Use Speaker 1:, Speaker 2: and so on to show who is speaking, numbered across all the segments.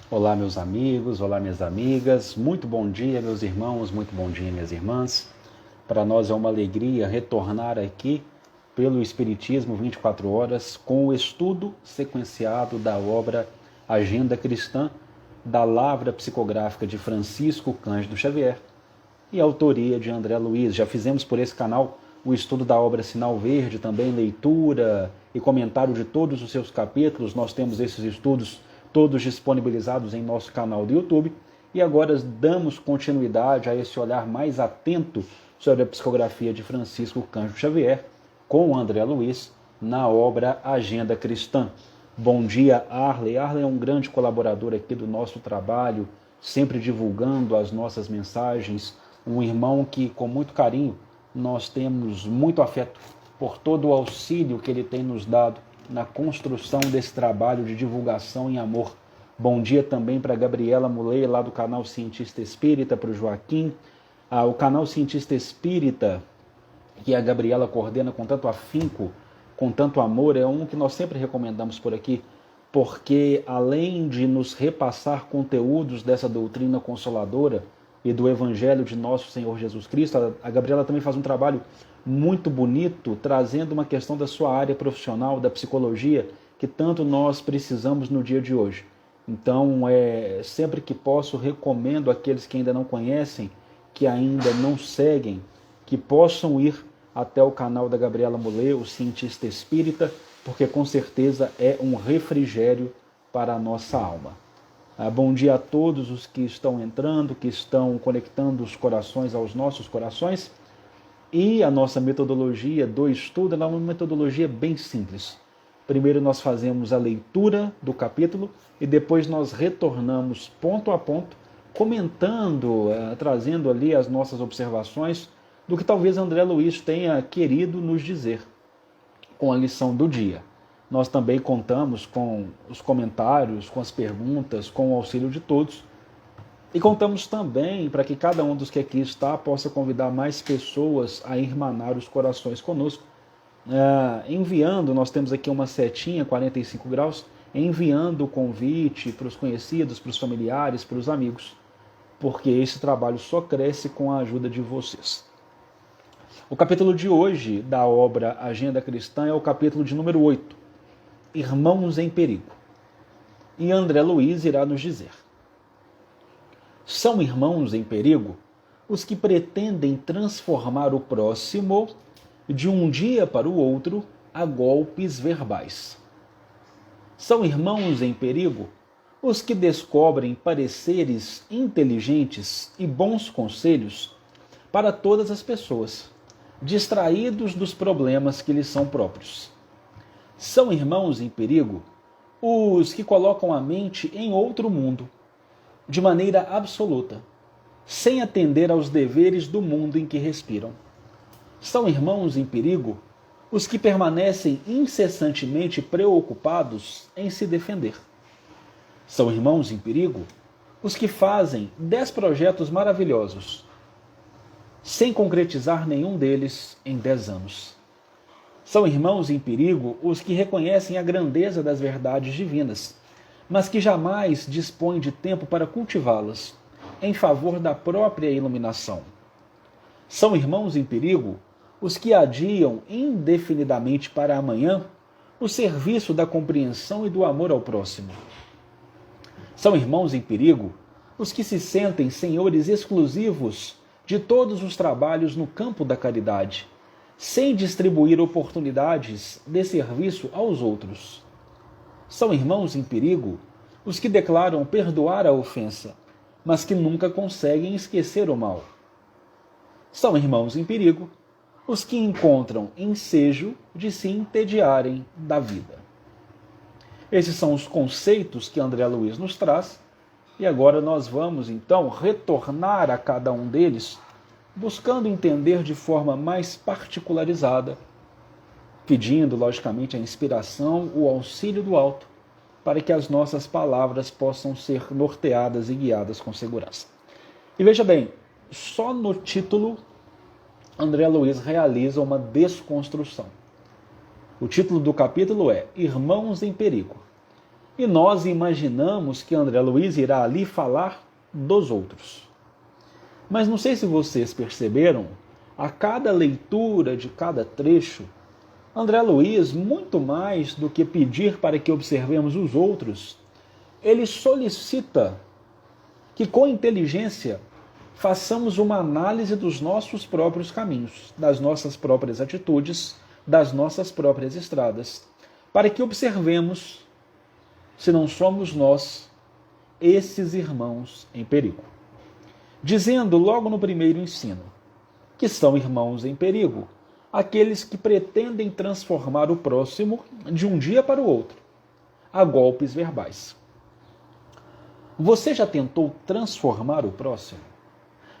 Speaker 1: Olá, meus amigos, olá, minhas amigas, muito bom dia, meus irmãos, muito bom dia, minhas irmãs. Para nós é uma alegria retornar aqui pelo Espiritismo 24 horas com o estudo sequenciado da obra Agenda Cristã, da Lavra Psicográfica de Francisco Cândido Xavier e autoria de André Luiz. Já fizemos por esse canal o estudo da obra Sinal Verde, também leitura e comentário de todos os seus capítulos. Nós temos esses estudos todos disponibilizados em nosso canal do YouTube. E agora damos continuidade a esse olhar mais atento sobre a psicografia de Francisco Cândido Xavier, com André Luiz, na obra Agenda Cristã. Bom dia, Arley. Arley é um grande colaborador aqui do nosso trabalho, sempre divulgando as nossas mensagens. Um irmão que, com muito carinho, nós temos muito afeto por todo o auxílio que ele tem nos dado na construção desse trabalho de divulgação em amor. Bom dia também para a Gabriela Mulei, lá do canal Cientista Espírita, para o Joaquim. O canal Cientista Espírita, que a Gabriela coordena com tanto afinco, com tanto amor, é um que nós sempre recomendamos por aqui, porque além de nos repassar conteúdos dessa doutrina consoladora e do Evangelho de nosso Senhor Jesus Cristo, a Gabriela também faz um trabalho muito bonito, trazendo uma questão da sua área profissional, da psicologia, que tanto nós precisamos no dia de hoje. Então, sempre que posso, recomendo àqueles que ainda não conhecem, que ainda não seguem, que possam ir até o canal da Gabriela Mulei, o Cientista Espírita, porque com certeza é um refrigério para a nossa alma. Bom dia a todos os que estão entrando, que estão conectando os corações aos nossos corações. E a nossa metodologia do estudo é uma metodologia bem simples. Primeiro nós fazemos a leitura do capítulo e depois nós retornamos ponto a ponto, comentando, trazendo ali as nossas observações do que talvez André Luiz tenha querido nos dizer com a lição do dia. Nós também contamos com os comentários, com as perguntas, com o auxílio de todos. E contamos também para que cada um dos que aqui está possa convidar mais pessoas a irmanar os corações conosco. Enviando, nós temos aqui uma setinha, 45 graus, enviando o convite para os conhecidos, para os familiares, para os amigos, porque esse trabalho só cresce com a ajuda de vocês. O capítulo de hoje da obra Agenda Cristã é o capítulo de número 8, Irmãos em Perigo. E André Luiz irá nos dizer: são irmãos em perigo os que pretendem transformar o próximo de um dia para o outro a golpes verbais. São irmãos em perigo os que descobrem pareceres inteligentes e bons conselhos para todas as pessoas, distraídos dos problemas que lhes são próprios. São irmãos em perigo os que colocam a mente em outro mundo, de maneira absoluta, sem atender aos deveres do mundo em que respiram. São irmãos em perigo os que permanecem incessantemente preocupados em se defender. São irmãos em perigo os que fazem 10 projetos maravilhosos, sem concretizar nenhum deles em 10 anos. São irmãos em perigo os que reconhecem a grandeza das verdades divinas, mas que jamais dispõem de tempo para cultivá-las em favor da própria iluminação. São irmãos em perigo os que adiam indefinidamente para amanhã o serviço da compreensão e do amor ao próximo. São irmãos em perigo os que se sentem senhores exclusivos de todos os trabalhos no campo da caridade, sem distribuir oportunidades de serviço aos outros. São irmãos em perigo os que declaram perdoar a ofensa, mas que nunca conseguem esquecer o mal. São irmãos em perigo os que encontram ensejo de se entediarem da vida. Esses são os conceitos que André Luiz nos traz, e agora nós vamos então retornar a cada um deles, buscando entender de forma mais particularizada, pedindo, logicamente, a inspiração, o auxílio do alto, para que as nossas palavras possam ser norteadas e guiadas com segurança. E veja bem, só no título, André Luiz realiza uma desconstrução. O título do capítulo é Irmãos em Perigo. e nós imaginamos que André Luiz irá ali falar dos outros. Mas não sei se vocês perceberam, a cada leitura de cada trecho, André Luiz, muito mais do que pedir para que observemos os outros, ele solicita que com inteligência façamos uma análise dos nossos próprios caminhos, das nossas próprias atitudes, das nossas próprias estradas, para que observemos se não somos nós esses irmãos em perigo. Dizendo logo no primeiro ensino que são irmãos em perigo aqueles que pretendem transformar o próximo de um dia para o outro, a golpes verbais. Você já tentou transformar o próximo?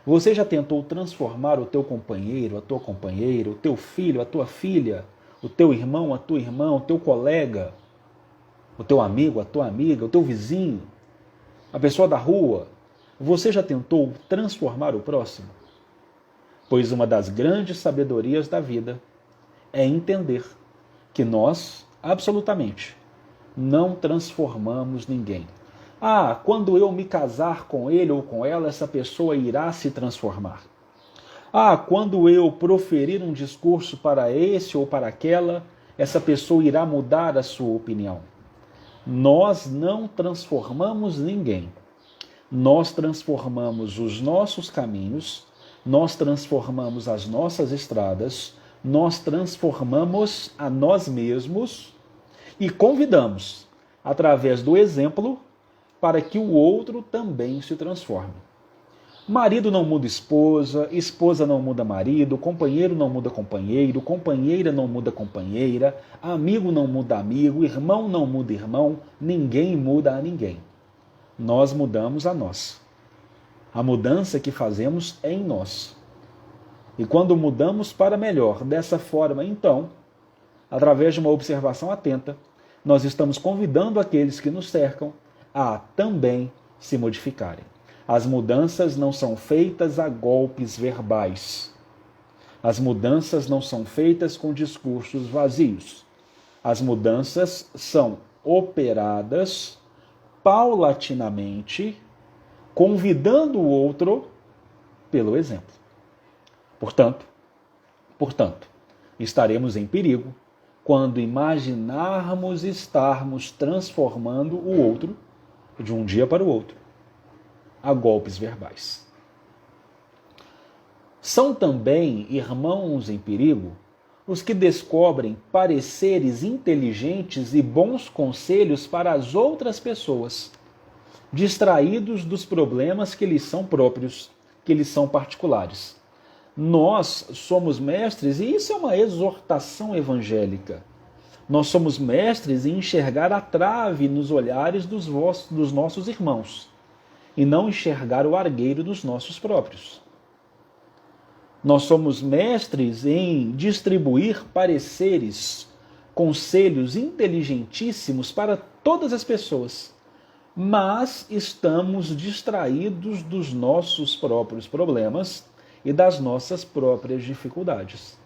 Speaker 1: Você já tentou transformar o teu companheiro, a tua companheira, o teu filho, a tua filha, o teu irmão, a tua irmã, o teu colega, o teu amigo, a tua amiga, o teu vizinho, a pessoa da rua? Você já tentou transformar o próximo? Pois uma das grandes sabedorias da vida é entender que nós, absolutamente, não transformamos ninguém. Ah, quando eu me casar com ele ou com ela, essa pessoa irá se transformar. Ah, quando eu proferir um discurso para esse ou para aquela, essa pessoa irá mudar a sua opinião. Nós não transformamos ninguém. Nós transformamos os nossos caminhos, nós transformamos as nossas estradas, nós transformamos a nós mesmos e convidamos, através do exemplo, para que o outro também se transforme. Marido não muda esposa, esposa não muda marido, companheiro não muda companheiro, companheira não muda companheira, amigo não muda amigo, irmão não muda irmão, ninguém muda a ninguém. Nós mudamos a nós. A mudança que fazemos é em nós. E quando mudamos para melhor dessa forma, então, através de uma observação atenta, nós estamos convidando aqueles que nos cercam a também se modificarem. As mudanças não são feitas a golpes verbais. As mudanças não são feitas com discursos vazios. As mudanças são operadas paulatinamente, convidando o outro pelo exemplo. Portanto, estaremos em perigo quando imaginarmos estarmos transformando o outro de um dia para o outro a golpes verbais. São também irmãos em perigo os que descobrem pareceres inteligentes e bons conselhos para as outras pessoas, distraídos dos problemas que lhes são próprios, que lhes são particulares. Nós somos mestres, e isso é uma exortação evangélica, nós somos mestres em enxergar a trave nos olhares dos nossos irmãos, e não enxergar o argueiro dos nossos próprios. Nós somos mestres em distribuir pareceres, conselhos inteligentíssimos para todas as pessoas, mas estamos distraídos dos nossos próprios problemas e das nossas próprias dificuldades.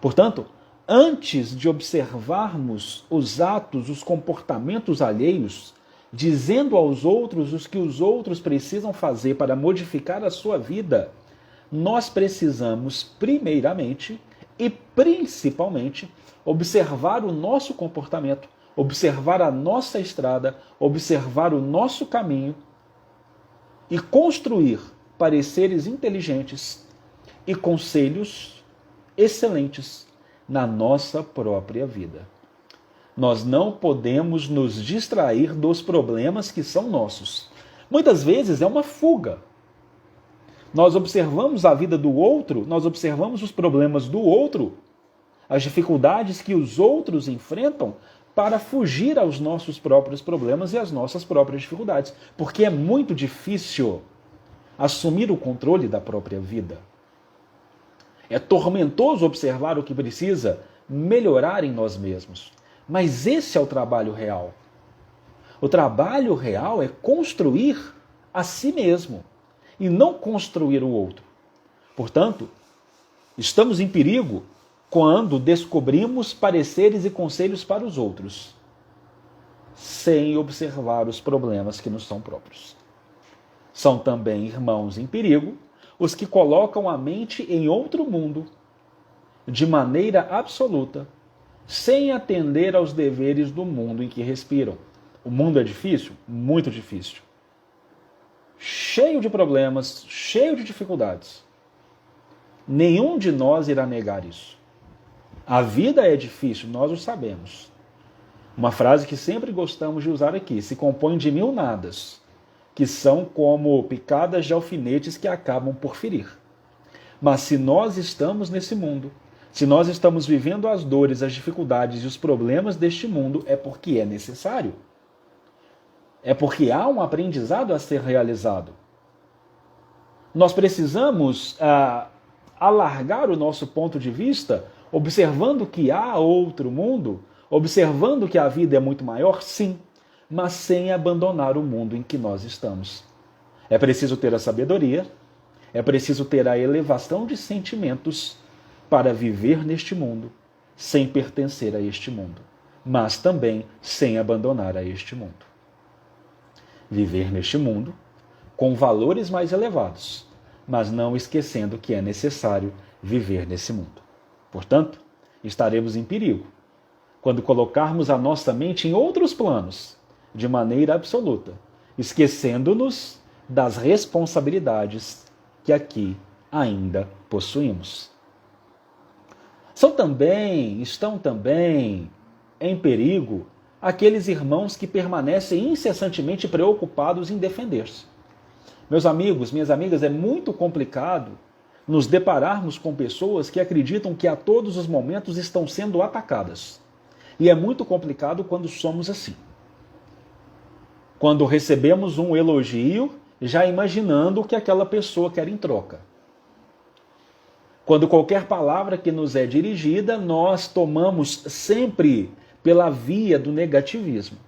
Speaker 1: Portanto, antes de observarmos os atos, os comportamentos alheios, dizendo aos outros os que os outros precisam fazer para modificar a sua vida, nós precisamos, primeiramente e principalmente, observar o nosso comportamento, observar a nossa estrada, observar o nosso caminho e construir pareceres inteligentes e conselhos excelentes na nossa própria vida. Nós não podemos nos distrair dos problemas que são nossos. Muitas vezes é uma fuga. Nós observamos a vida do outro, nós observamos os problemas do outro, as dificuldades que os outros enfrentam para fugir aos nossos próprios problemas e às nossas próprias dificuldades. Porque é muito difícil assumir o controle da própria vida. É tormentoso observar o que precisa melhorar em nós mesmos. Mas esse é o trabalho real. O trabalho real é construir a si mesmo e não construir o outro. Portanto, estamos em perigo quando descobrimos pareceres e conselhos para os outros. sem observar os problemas que nos são próprios. São também irmãos em perigo os que colocam a mente em outro mundo, de maneira absoluta, sem atender aos deveres do mundo em que respiram. O mundo é difícil? Muito difícil. Cheio de problemas, cheio de dificuldades. Nenhum de nós irá negar isso. A vida é difícil, nós o sabemos. Uma frase que sempre gostamos de usar aqui: se compõe de 1000 nadas, que são como picadas de alfinetes que acabam por ferir. Mas se nós estamos nesse mundo, se nós estamos vivendo as dores, as dificuldades e os problemas deste mundo, é porque é necessário. É porque há um aprendizado a ser realizado. Nós precisamos alargar o nosso ponto de vista, observando que há outro mundo, observando que a vida é muito maior, sim, mas sem abandonar o mundo em que nós estamos. É preciso ter a sabedoria, é preciso ter a elevação de sentimentos para viver neste mundo, sem pertencer a este mundo, mas também sem abandonar a este mundo. Viver neste mundo com valores mais elevados, mas não esquecendo que é necessário viver nesse mundo. Portanto, estaremos em perigo quando colocarmos a nossa mente em outros planos, de maneira absoluta, esquecendo-nos das responsabilidades que aqui ainda possuímos. Estão também em perigo aqueles irmãos que permanecem incessantemente preocupados em defender-se. Meus amigos, minhas amigas, é muito complicado nos depararmos com pessoas que acreditam que a todos os momentos estão sendo atacadas. E é muito complicado quando somos assim. Quando recebemos um elogio, já imaginando o que aquela pessoa quer em troca. Quando qualquer palavra que nos é dirigida, nós tomamos sempre pela via do negativismo.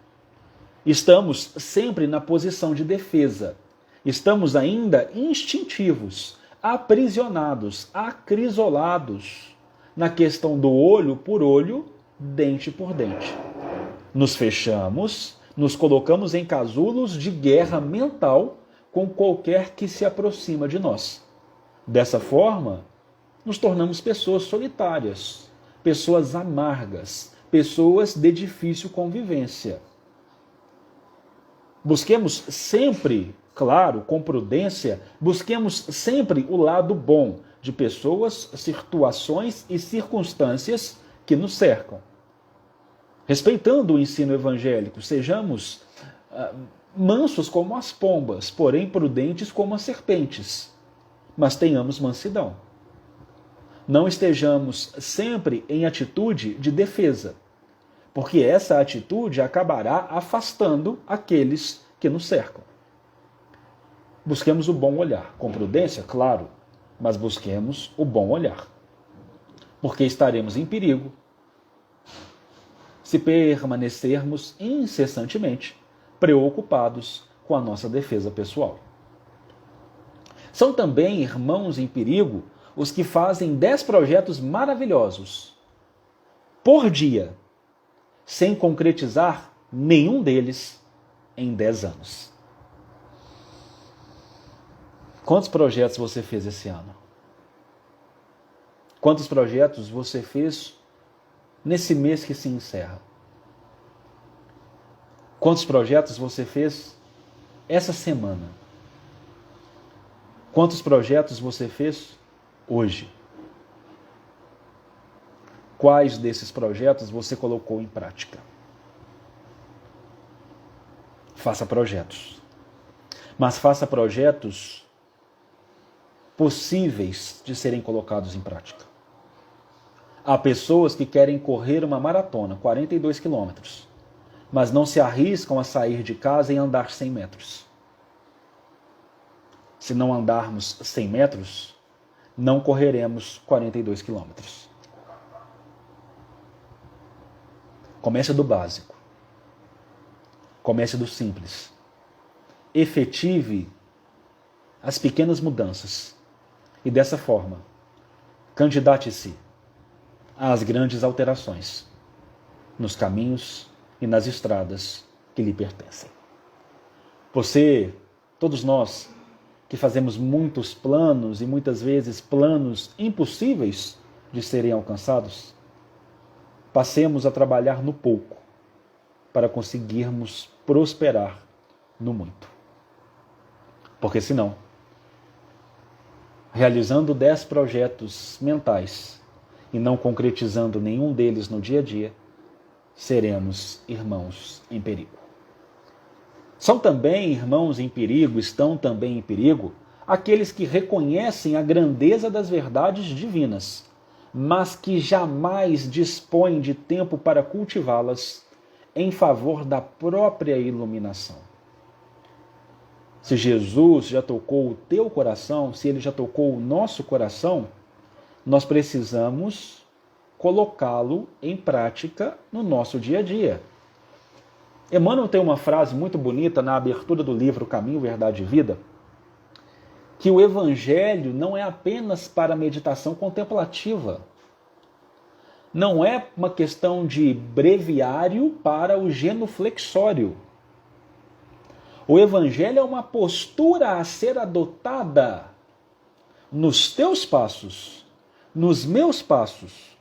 Speaker 1: Estamos sempre na posição de defesa. Estamos ainda instintivos, aprisionados, acrisolados na questão do olho por olho, dente por dente. Nos fechamos, nos colocamos em casulos de guerra mental com qualquer que se aproxima de nós. Dessa forma, nos tornamos pessoas solitárias, pessoas amargas, pessoas de difícil convivência. Busquemos sempre, claro, com prudência, busquemos sempre o lado bom de pessoas, situações e circunstâncias que nos cercam. Respeitando o ensino evangélico, sejamos mansos como as pombas, porém prudentes como as serpentes, mas tenhamos mansidão. Não estejamos sempre em atitude de defesa, porque essa atitude acabará afastando aqueles que nos cercam. Busquemos o bom olhar, com prudência, claro, mas busquemos o bom olhar, porque estaremos em perigo se permanecermos incessantemente preocupados com a nossa defesa pessoal. São também irmãos em perigo os que fazem 10 projetos maravilhosos por dia, sem concretizar nenhum deles em 10 anos. Quantos projetos você fez esse ano? Quantos projetos você fez nesse mês que se encerra? Quantos projetos você fez essa semana? Quantos projetos você fez hoje? Quais desses projetos você colocou em prática? Faça projetos. Mas faça projetos possíveis de serem colocados em prática. Há pessoas que querem correr uma maratona, 42 quilômetros, mas não se arriscam a sair de casa e andar 100 metros. Se não andarmos 100 metros, não correremos 42 quilômetros. Comece do básico. Comece do simples. Efetive as pequenas mudanças. E dessa forma, candidate-se às grandes alterações nos caminhos e nas estradas que lhe pertencem. Você, todos nós, que fazemos muitos planos e muitas vezes planos impossíveis de serem alcançados, passemos a trabalhar no pouco para conseguirmos prosperar no muito. Porque senão, realizando 10 projetos mentais e não concretizando nenhum deles no dia a dia, seremos irmãos em perigo. São também irmãos em perigo, estão também em perigo, aqueles que reconhecem a grandeza das verdades divinas, mas que jamais dispõem de tempo para cultivá-las em favor da própria iluminação. Se Jesus já tocou o teu coração, se ele já tocou o nosso coração, nós precisamos colocá-lo em prática no nosso dia a dia. Emmanuel tem uma frase muito bonita na abertura do livro Caminho, Verdade e Vida, que o Evangelho não é apenas para meditação contemplativa. Não é uma questão de breviário para o genuflexório. O Evangelho é uma postura a ser adotada nos teus passos, nos meus passos.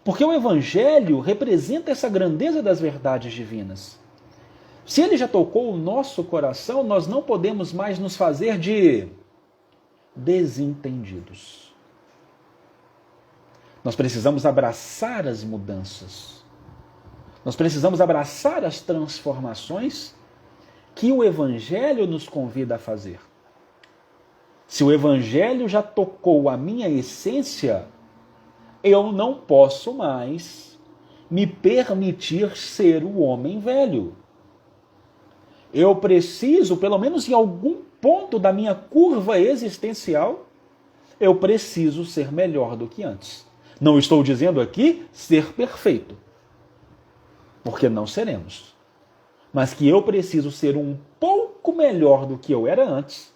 Speaker 1: Porque o Evangelho representa essa grandeza das verdades divinas. Se ele já tocou o nosso coração, nós não podemos mais nos fazer de desentendidos. Nós precisamos abraçar as mudanças. Nós precisamos abraçar as transformações que o Evangelho nos convida a fazer. Se o Evangelho já tocou a minha essência, eu não posso mais me permitir ser o homem velho. Eu preciso, pelo menos em algum ponto da minha curva existencial, eu preciso ser melhor do que antes. Não estou dizendo aqui ser perfeito, porque não seremos. Mas que eu preciso ser um pouco melhor do que eu era antes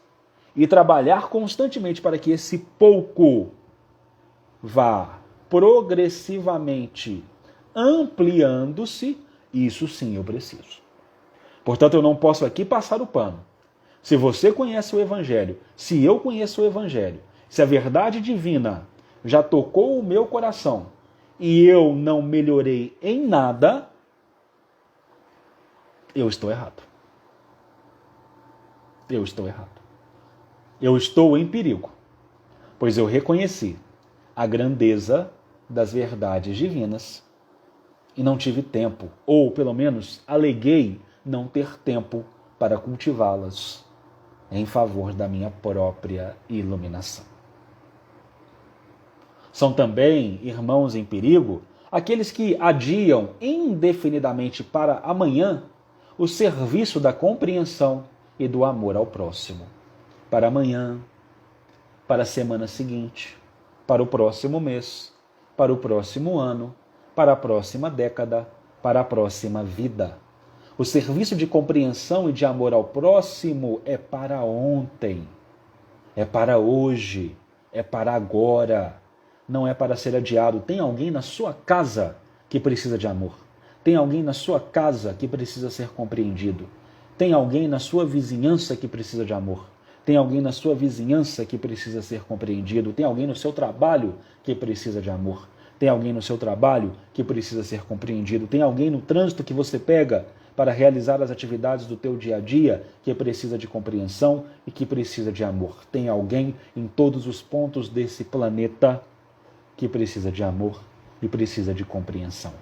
Speaker 1: e trabalhar constantemente para que esse pouco vá progressivamente ampliando-se, isso sim eu preciso. Portanto, eu não posso aqui passar o pano. Se você conhece o Evangelho, se eu conheço o Evangelho, se a verdade divina já tocou o meu coração e eu não melhorei em nada, eu estou errado. Eu estou errado. Eu estou em perigo, pois eu reconheci a grandeza das verdades divinas e não tive tempo, ou pelo menos aleguei não ter tempo para cultivá-las em favor da minha própria iluminação. São também irmãos em perigo aqueles que adiam indefinidamente para amanhã o serviço da compreensão e do amor ao próximo. Para amanhã, para a semana seguinte, para o próximo mês, para o próximo ano, para a próxima década, para a próxima vida. O serviço de compreensão e de amor ao próximo é para ontem, é para hoje, é para agora, não é para ser adiado. Tem alguém na sua casa que precisa de amor. Tem alguém na sua casa que precisa ser compreendido. Tem alguém na sua vizinhança que precisa de amor. Tem alguém na sua vizinhança que precisa ser compreendido. Tem alguém no seu trabalho que precisa de amor. Tem alguém no seu trabalho que precisa ser compreendido. Tem alguém no trânsito que você pega para realizar as atividades do teu dia a dia que precisa de compreensão e que precisa de amor. Tem alguém em todos os pontos desse planeta que precisa de amor e precisa de compreensão.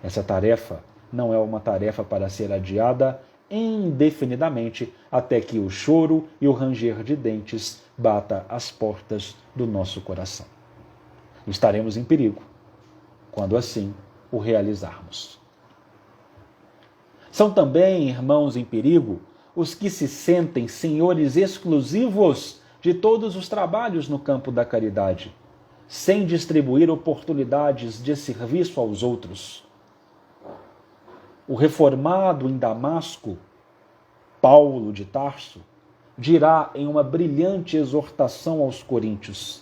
Speaker 1: Essa tarefa não é uma tarefa para ser adiada indefinidamente até que o choro e o ranger de dentes bata às portas do nosso coração. Estaremos em perigo quando assim o realizarmos. São também, irmãos em perigo, os que se sentem senhores exclusivos de todos os trabalhos no campo da caridade, sem distribuir oportunidades de serviço aos outros. O reformado em Damasco, Paulo de Tarso, dirá em uma brilhante exortação aos coríntios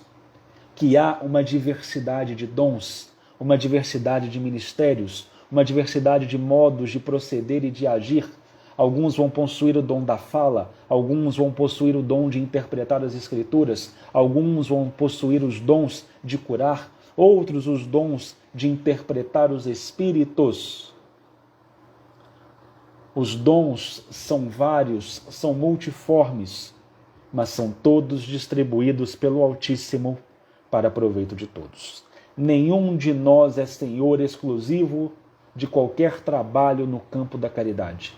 Speaker 1: que há uma diversidade de dons, uma diversidade de ministérios, uma diversidade de modos de proceder e de agir. Alguns vão possuir o dom da fala, alguns vão possuir o dom de interpretar as Escrituras, alguns vão possuir os dons de curar, outros os dons de interpretar os Espíritos. Os dons são vários, são multiformes, mas são todos distribuídos pelo Altíssimo para proveito de todos. Nenhum de nós é senhor exclusivo de qualquer trabalho no campo da caridade.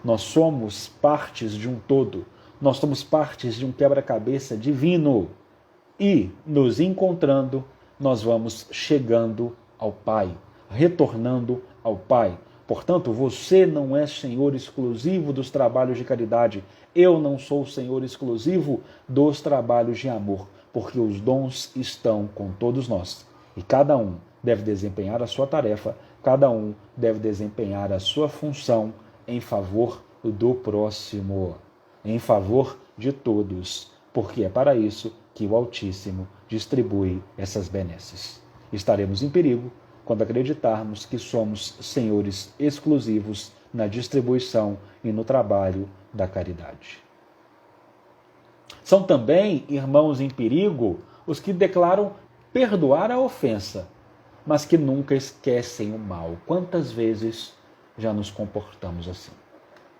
Speaker 1: Nós somos partes de um todo, nós somos partes de um quebra-cabeça divino. E, nos encontrando, nós vamos chegando ao Pai, retornando ao Pai. Portanto, você não é senhor exclusivo dos trabalhos de caridade. Eu não sou senhor exclusivo dos trabalhos de amor, porque os dons estão com todos nós. E cada um deve desempenhar a sua tarefa, cada um deve desempenhar a sua função em favor do próximo, em favor de todos, porque é para isso que o Altíssimo distribui essas benesses. Estaremos em perigo quando acreditarmos que somos senhores exclusivos na distribuição e no trabalho da caridade. São também irmãos em perigo os que declaram perdoar a ofensa, mas que nunca esquecem o mal. Quantas vezes já nos comportamos assim?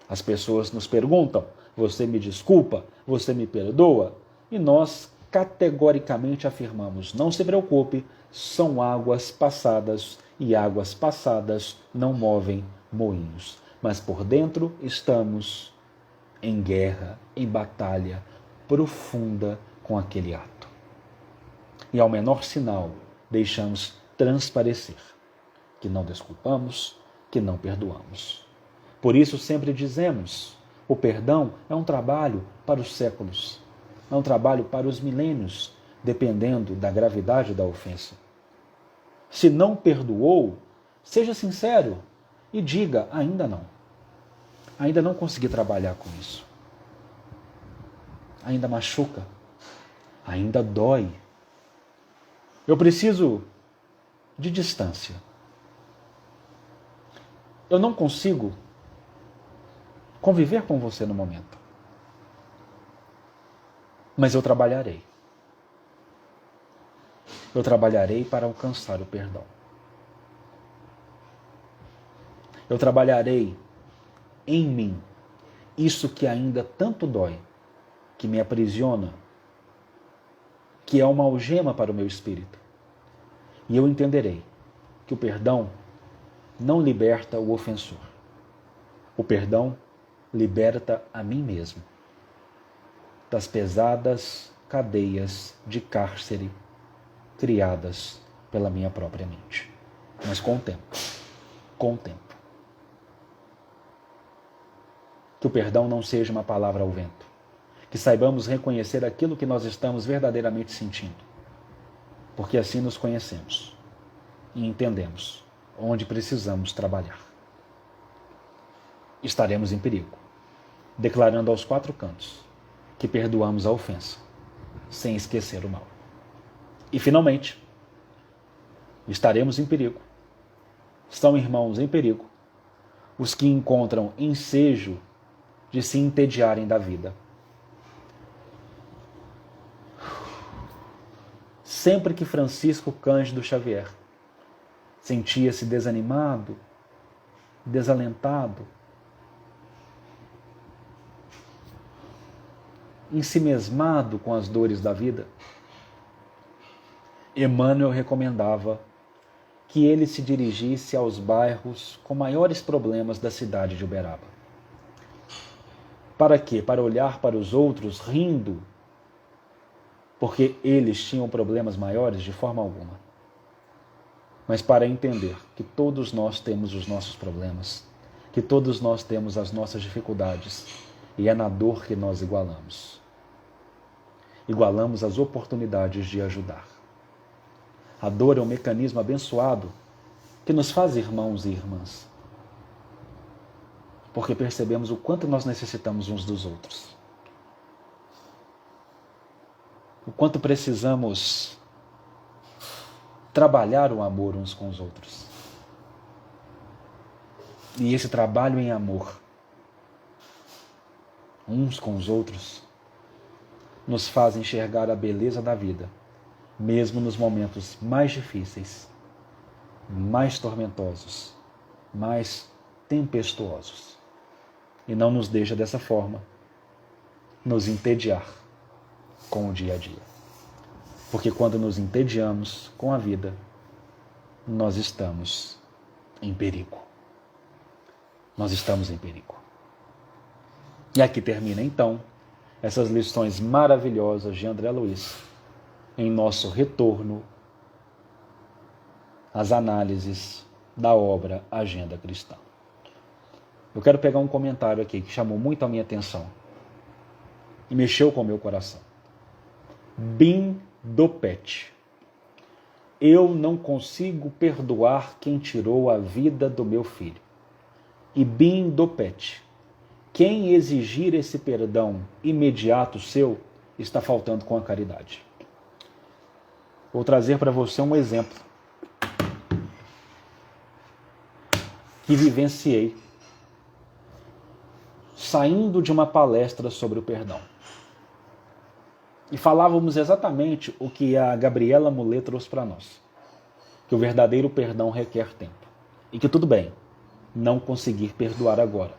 Speaker 1: As pessoas nos perguntam: você me desculpa? Você me perdoa? E nós categoricamente afirmamos: não se preocupe, são águas passadas e águas passadas não movem moinhos. Mas por dentro estamos em guerra, em batalha profunda com aquele ato. E ao menor sinal deixamos transparecer que não desculpamos, que não perdoamos. Por isso sempre dizemos: o perdão é um trabalho para os séculos, é um trabalho para os milênios, dependendo da gravidade da ofensa. Se não perdoou, seja sincero e diga: ainda não. Ainda não consegui trabalhar com isso. Ainda machuca, ainda dói. Eu preciso de distância. Eu não consigo conviver com você no momento. Mas eu trabalharei. Eu trabalharei para alcançar o perdão. Eu trabalharei em mim isso que ainda tanto dói, que me aprisiona, que é uma algema para o meu espírito. E eu entenderei que o perdão não liberta o ofensor. O perdão liberta a mim mesmo das pesadas cadeias de cárcere criadas pela minha própria mente. Mas com o tempo. Que o perdão não seja uma palavra ao vento. Que saibamos reconhecer aquilo que nós estamos verdadeiramente sentindo. Porque assim nos conhecemos e entendemos onde precisamos trabalhar. Estaremos em perigo, declarando aos quatro cantos que perdoamos a ofensa, sem esquecer o mal. E finalmente, estaremos em perigo. São irmãos em perigo os que encontram ensejo de se entediarem da vida. Sempre que Francisco Cândido Xavier sentia-se desanimado, desalentado, ensimesmado com as dores da vida, Emmanuel recomendava que ele se dirigisse aos bairros com maiores problemas da cidade de Uberaba. Para quê? Para olhar para os outros rindo, porque eles tinham problemas maiores? De forma alguma. Mas para entender que todos nós temos os nossos problemas, que todos nós temos as nossas dificuldades, e é na dor que nós igualamos. Igualamos as oportunidades de ajudar. A dor é um mecanismo abençoado que nos faz irmãos e irmãs, porque percebemos o quanto nós necessitamos uns dos outros, o quanto precisamos trabalhar o amor uns com os outros. E esse trabalho em amor, uns com os outros, nos faz enxergar a beleza da vida, mesmo nos momentos mais difíceis, mais tormentosos, mais tempestuosos. E não nos deixa dessa forma nos entediar com o dia a dia. Porque quando nos entediamos com a vida, nós estamos em perigo. Nós estamos em perigo. E aqui termina então essas lições maravilhosas de André Luiz em nosso retorno às análises da obra Agenda Cristã. Eu quero pegar um comentário aqui que chamou muito a minha atenção e mexeu com o meu coração. Bim Dopet. Eu não consigo perdoar quem tirou a vida do meu filho. E Bim Dopet. Quem exigir esse perdão imediato seu está faltando com a caridade. Vou trazer para você um exemplo que vivenciei saindo de uma palestra sobre o perdão. E falávamos exatamente o que a Gabriela Mullet trouxe para nós. Que o verdadeiro perdão requer tempo. E que tudo bem não conseguir perdoar agora.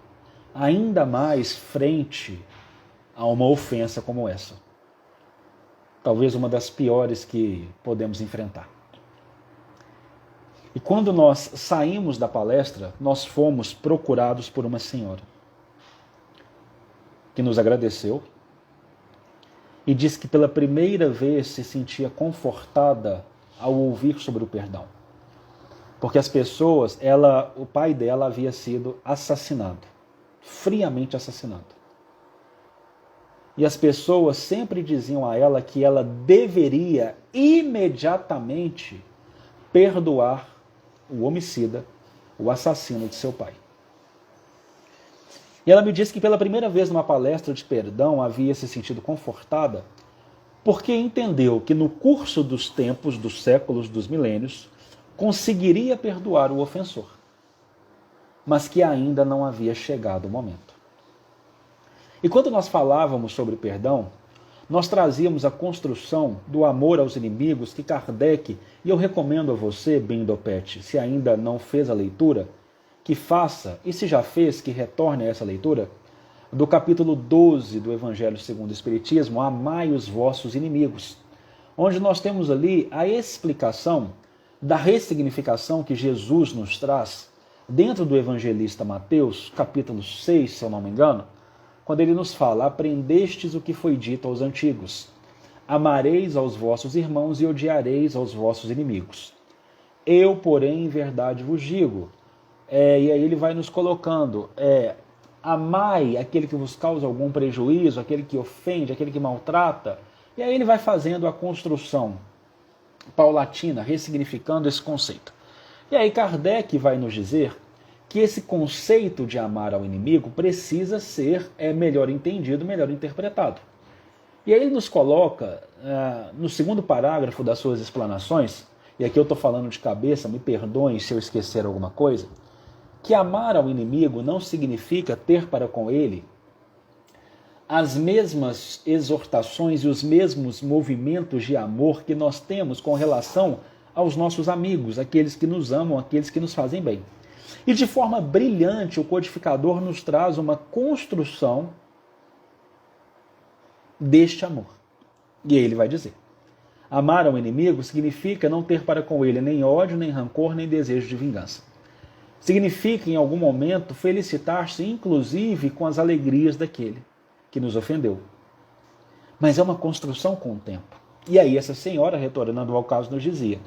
Speaker 1: Ainda mais frente a uma ofensa como essa. Talvez uma das piores que podemos enfrentar. E quando nós saímos da palestra, nós fomos procurados por uma senhora que nos agradeceu e disse que pela primeira vez se sentia confortada ao ouvir sobre o perdão. Porque as pessoas, o pai dela havia sido assassinado, friamente assassinado. E as pessoas sempre diziam a ela que ela deveria imediatamente perdoar o homicida, o assassino de seu pai. E ela me disse que pela primeira vez numa palestra de perdão havia se sentido confortada porque entendeu que no curso dos tempos, dos séculos, dos milênios, conseguiria perdoar o ofensor, mas que ainda não havia chegado o momento. E quando nós falávamos sobre perdão, nós trazíamos a construção do amor aos inimigos que Kardec, e eu recomendo a você, Bim Dopet, se ainda não fez a leitura, que faça, e se já fez, que retorne a essa leitura, do capítulo 12 do Evangelho segundo o Espiritismo, Amai os vossos inimigos, onde nós temos ali a explicação da ressignificação que Jesus nos traz dentro do evangelista Mateus, capítulo 6, se eu não me engano, quando ele nos fala: aprendestes o que foi dito aos antigos, amareis aos vossos irmãos e odiareis aos vossos inimigos. Eu, porém, em verdade vos digo. E aí ele vai nos colocando, amai aquele que vos causa algum prejuízo, aquele que ofende, aquele que maltrata. E aí ele vai fazendo a construção paulatina, ressignificando esse conceito. E aí Kardec vai nos dizer que esse conceito de amar ao inimigo precisa ser melhor entendido, melhor interpretado. E aí ele nos coloca, no segundo parágrafo das suas explanações, e aqui eu estou falando de cabeça, me perdoem se eu esquecer alguma coisa, que amar ao inimigo não significa ter para com ele as mesmas exortações e os mesmos movimentos de amor que nós temos com relação aos nossos amigos, aqueles que nos amam, aqueles que nos fazem bem. E de forma brilhante, o codificador nos traz uma construção deste amor. E aí ele vai dizer: amar ao inimigo significa não ter para com ele nem ódio, nem rancor, nem desejo de vingança. Significa, em algum momento, felicitar-se, inclusive, com as alegrias daquele que nos ofendeu. Mas é uma construção com o tempo. E aí essa senhora, retornando ao caso, nos dizia: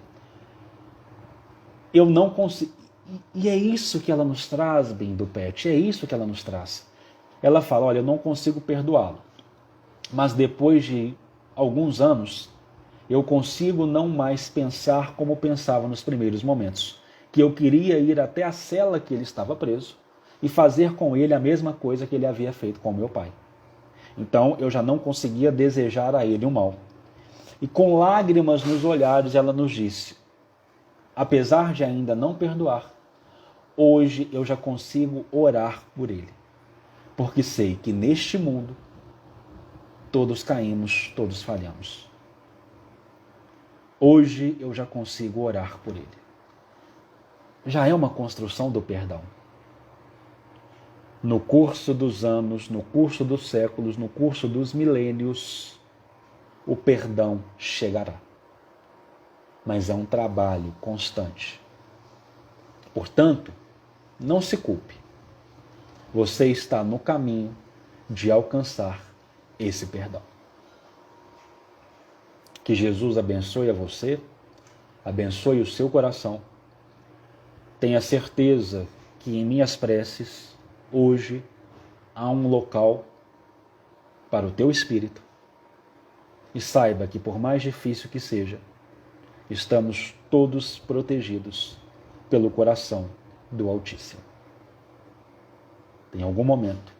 Speaker 1: eu não consigo... E é isso que ela nos traz, Bim Dopet, é isso que ela nos traz. Ela fala: olha, eu não consigo perdoá-lo, mas depois de alguns anos, eu consigo não mais pensar como pensava nos primeiros momentos, que eu queria ir até a cela que ele estava preso e fazer com ele a mesma coisa que ele havia feito com meu pai. Então eu já não conseguia desejar a ele o mal. E com lágrimas nos olhares ela nos disse: apesar de ainda não perdoar, hoje eu já consigo orar por ele. Porque sei que neste mundo todos caímos, todos falhamos. Hoje eu já consigo orar por ele. Já é uma construção do perdão. No curso dos anos, no curso dos séculos, no curso dos milênios, o perdão chegará. Mas é um trabalho constante. Portanto, não se culpe. Você está no caminho de alcançar esse perdão. Que Jesus abençoe a você, abençoe o seu coração. Tenha certeza que em minhas preces, hoje, há um local para o teu espírito. E saiba que, por mais difícil que seja, estamos todos protegidos pelo coração do Altíssimo. Em algum momento,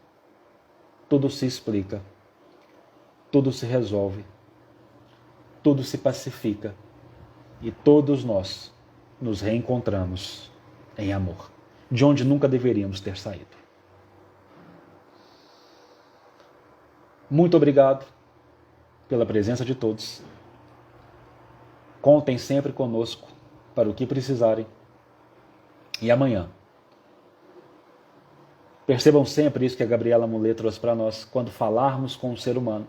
Speaker 1: tudo se explica, tudo se resolve, tudo se pacifica e todos nós nos reencontramos em amor, de onde nunca deveríamos ter saído. Muito obrigado pela presença de todos. Contem sempre conosco para o que precisarem. E amanhã, percebam sempre isso que a Gabriela Mulê trouxe para nós, quando falarmos com um ser humano,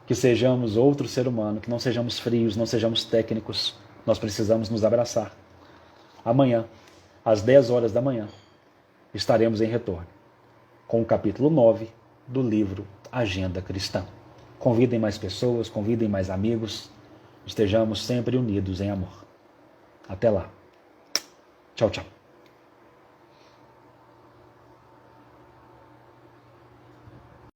Speaker 1: que sejamos outro ser humano, que não sejamos frios, não sejamos técnicos, nós precisamos nos abraçar. Amanhã, às 10 horas da manhã, estaremos em retorno, com o capítulo 9 do livro Agenda Cristã. Convidem mais pessoas, convidem mais amigos, estejamos sempre unidos em amor. Até lá. Tchau, tchau.